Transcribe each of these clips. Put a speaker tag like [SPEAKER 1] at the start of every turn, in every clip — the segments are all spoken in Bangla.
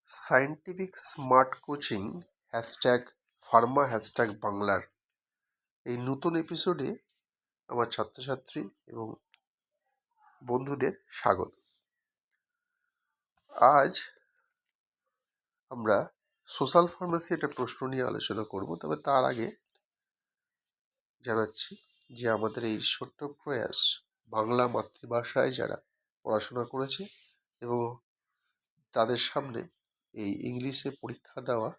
[SPEAKER 1] সায়েন্টিফিক স্মার্ট কোচিং #ফার্মা #বাংলার এই নতুন এপিসোডে আমার ছাত্রছাত্রী এবং বন্ধুদের স্বাগত। আজ আমরা সোশ্যাল ফার্মাসি একটা প্রশ্ন নিয়ে আলোচনা করব, তবে তার আগে জানাচ্ছি যে আমাদের এই ছোট্ট প্রয়াস বাংলা মাতৃভাষায় যারা পড়াশোনা করেছে এবং তাদের সামনে এই ইংলিশে পরীক্ষা দেওয়া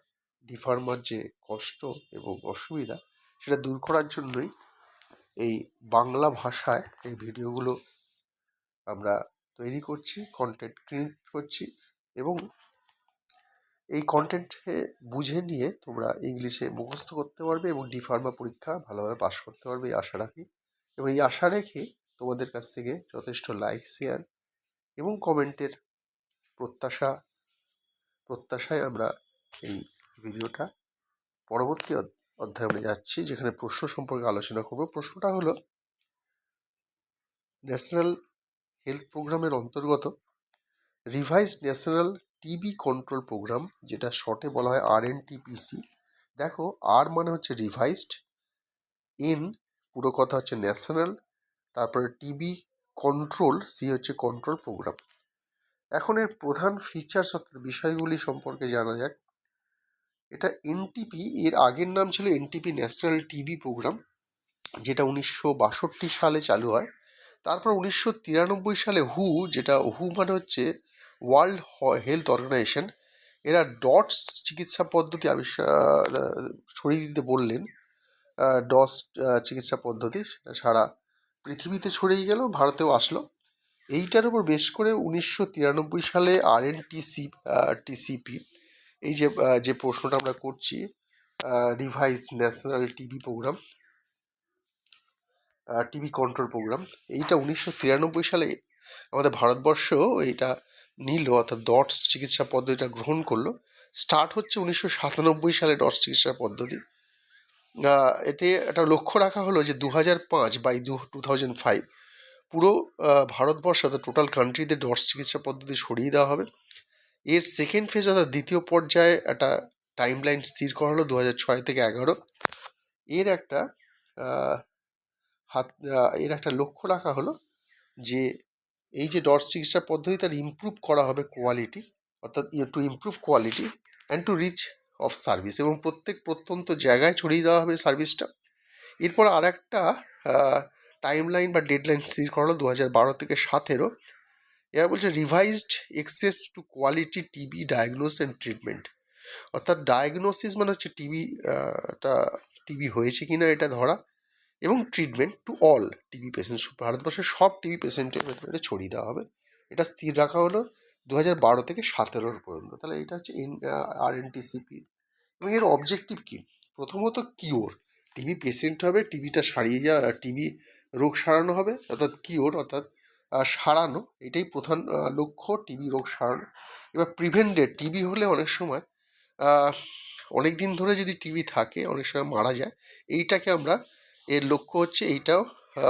[SPEAKER 1] ডিফার্মার যে কষ্ট এবং অসুবিধা সেটা দূর করার জন্যই এই বাংলা ভাষায় এই ভিডিওগুলো আমরা তৈরি করছি, কন্টেন্ট ক্রিয়েট করছি এবং এই কন্টেন্টে বুঝে নিয়ে তোমরা ইংলিশে মুখস্থ করতে পারবে এবং ডিফার্মা পরীক্ষা ভালোভাবে পাশ করতে পারবে এই আশা রাখি। এবং এই আশা রেখে তোমাদের কাছ থেকে যথেষ্ট লাইক, শেয়ার এবং কমেন্টের প্রত্যাশায় আমরা এই ভিডিওটা পরবর্তী অধ্যায়ে আমরা যাচ্ছি, যেখানে প্রশ্ন সম্পর্কে আলোচনা করব। প্রশ্নটা হলো, ন্যাশনাল হেলথ প্রোগ্রামের অন্তর্গত revised national TB control programme, যেটা শর্টে বলা হয় RNTPC। দেখো, আর মানে হচ্ছে রিভাইজড, এন পুরো কথা হচ্ছে ন্যাশনাল, তারপরে টিবি কন্ট্রোল, সি হচ্ছে কন্ট্রোল প্রোগ্রাম। এখন এর প্রধান ফিচার্স অর্থাৎ বিষয়গুলি সম্পর্কে জানা যাক। এটা এনটিপি, এর আগের নাম ছিল এনটিপি ন্যাশনাল টিবি প্রোগ্রাম, যেটা 1962 সালে চালু হয়। তারপর 1993 সালে যেটা হু মানে হচ্ছে ওয়ার্ল্ড হেলথ অর্গানাইজেশন, এরা ডটস চিকিৎসা পদ্ধতি ছড়িয়ে দিতে বললেন। ডস চিকিৎসা পদ্ধতি সেটা সারা পৃথিবীতে ছড়িয়ে গেল, ভারতেও আসলো। এইটার উপর বেশ করে 1993 সালে টিসিপি, এই যে প্রশ্নটা আমরা করছি, revise national TB programme, TB control programme, এইটা 1993 সালে আমাদের ভারতবর্ষ এইটা নিল, অর্থাৎ ডটস চিকিৎসা পদ্ধতিটা গ্রহণ করলো। স্টার্ট হচ্ছে 1997 সালে ডটস চিকিৎসা পদ্ধতি। এতে একটা লক্ষ্য রাখা হলো যে 2005 বাই 2005 পুরো ভারতবর্ষ অর্থাৎ টোটাল কান্ট্রিতে ডটস চিকিৎসা পদ্ধতি সরিয়ে দেওয়া হবে। এর সেকেন্ড ফেজ অর্থাৎ দ্বিতীয় পর্যায়ে একটা টাইম লাইন স্থির করা হলো 2006 থেকে 2011। এর একটা লক্ষ্য রাখা হলো যে এই যে ডটস চিকিৎসা পদ্ধতি তার ইমপ্রুভ করা হবে কোয়ালিটি, অর্থাৎ to improve quality and to reach of service, এবং প্রত্যন্ত জায়গায় ছড়িয়ে দেওয়া হবে সার্ভিসটা। এরপর আর একটা টাইম লাইন বা ডেডলাইন স্থির করা হলো 2012 থেকে 2017। এরা বলছে revised access to quality TB diagnosis and treatment, অর্থাৎ ডায়াগনোসিস মানে হচ্ছে টিবি হয়েছে কিনা এটা ধরা, এবং treatment to all TB patient, ভারতবর্ষের সব টিবি পেশেন্টের ভেতরে ছড়িয়ে দেওয়া হবে। এটা স্থির রাখা হলো 2012 থেকে 2017 পর্যন্ত। তাহলে এটা হচ্ছে RNTCP। এবং এর অবজেক্টিভ কী? প্রথমত কিওর, টিবি পেশেন্ট হবে, টিবিটা সারিয়ে যাওয়া, টিবি রোগ সারানো হবে, অর্থাৎ কিওর অর্থাৎ সারানো, এটাই প্রধান লক্ষ্য, টিবি রোগ সারানো। এবার প্রিভেন্টেড, টিবি হলে অনেক সময় অনেক দিন ধরে যদি টিবি থাকে অনেক সময় মারা যায়, এইটাকে আমরা এর লক্ষ্য হচ্ছে এইটাও,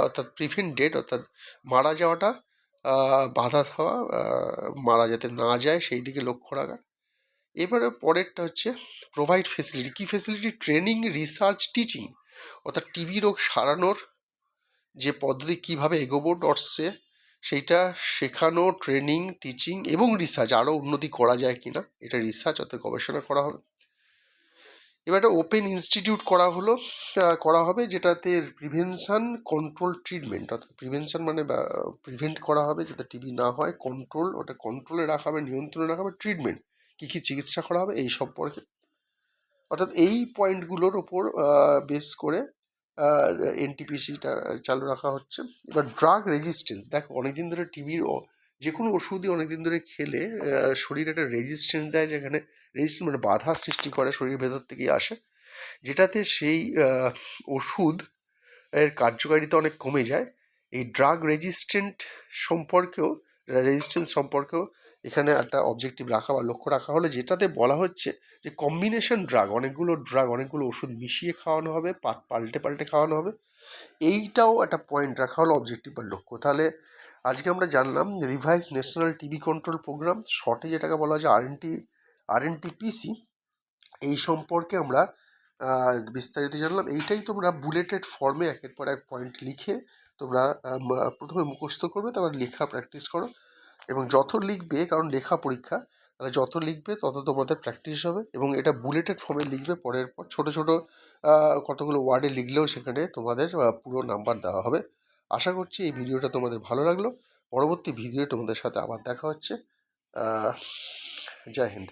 [SPEAKER 1] অর্থাৎ প্রিভেন্টেড অর্থাৎ মারা যাওয়াটা বাধা দেওয়া, মারা যাতে না যায় সেই দিকে লক্ষ্য রাখা। এবারে পরেরটা হচ্ছে প্রোভাইড ফেসিলিটি। কী ফেসিলিটি? ট্রেনিং, রিসার্চ, টিচিং, অর্থাৎ টিবি রোগ সারানোর যে পদ্ধতি কীভাবে এগোবো ডটসে সেইটা শেখানো, ট্রেনিং, টিচিং এবং রিসার্চ, আরও উন্নতি করা যায় কিনা এটা রিসার্চ অর্থাৎ গবেষণা করা হবে। এবার একটা ওপেন ইনস্টিটিউট করা হবে, যেটাতে প্রিভেনশন, কন্ট্রোল, ট্রিটমেন্ট, অর্থাৎ প্রিভেনশন মানে প্রিভেন্ট করা হবে যাতে টিবি না হয়, কন্ট্রোল ওটা কন্ট্রোলে রাখা হবে, নিয়ন্ত্রণে রাখা হবে, ট্রিটমেন্ট কী কী চিকিৎসা করা হবে এই সম্পর্কে। অর্থাৎ এই পয়েন্টগুলোর ওপর বেস করে এনটিপিসিটা চালু রাখা হচ্ছে। এবার ড্রাগ রেজিস্ট্যান্স, দেখো অনেকদিন ধরে টিবির যে কোনো ওষুধই অনেকদিন ধরে খেলে শরীরে একটা রেজিস্ট্যান্স দেয়, যেখানে রেজিস্ট্যান্স মানে বাধা সৃষ্টি করে, শরীরের ভেতর থেকেই আসে, যেটাতে সেই ওষুধ এর কার্যকারিতা অনেক কমে যায়। এই ড্রাগ রেজিস্ট্যান্স সম্পর্কেও এখানে একটা অবজেক্টিভ রাখা বা লক্ষ্য রাখা হলো, যেটাতে বলা হচ্ছে যে কম্বিনেশন অনেকগুলো ওষুধ মিশিয়ে খাওয়ানো হবে, পাল্টে খাওয়ানো হবে। এইটাও একটা পয়েন্ট রাখা হলো, অবজেক্টিভ বা লক্ষ্য। তাহলে আজকে আমরা জানলাম revise national TB control programme, শর্টে যেটাকে বলা হচ্ছে আরএনটিপিসি এই সম্পর্কে আমরা বিস্তারিত জানলাম। এইটাই তোমরা বুলেটেড ফর্মে একের পর এক পয়েন্ট লিখে তোমরা প্রথমে মুখস্থ করবে, তারপর লেখা প্র্যাকটিস করো এবং যত লিখবে, কারণ লেখা পরীক্ষা, তাহলে যত লিখবে তত তোমাদের প্র্যাকটিস হবে এবং এটা বুলেটেড ফর্মে লিখবে। পরের পর ছোটো ছোটো কতগুলো ওয়ার্ডে লিখলেও সেখানে তোমাদের পুরো নাম্বার দেওয়া হবে। আশা করছি এই ভিডিওটা তোমাদের ভালো লাগলো। পরবর্তী ভিডিও তোমাদের সাথে আবার দেখা হচ্ছে। জয় হিন্দ।